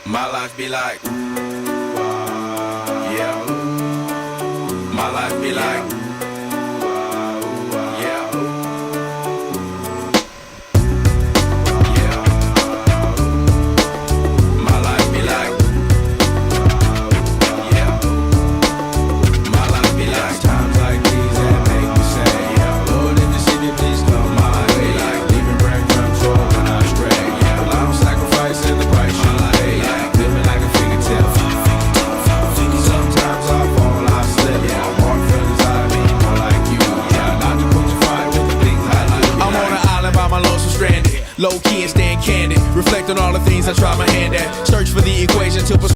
My life be like, yeah. My life be like, yeah. Yeah. My life be like, yeah. My life be like times like these that make me say, yeah. Lord, if the city please come my way, like leaving breadcrumbs for when I stray, yeah. Well, I'm sacrificing the price you pay, like living like a figure tale. Sometimes I fall, I slip, yeah. More feelings I be more like you, yeah. Not to put you fight with the things I do. I'm on an island by my lonesome stranded, low key and staying candid, reflect on all the things I try my hand at, search for the equation to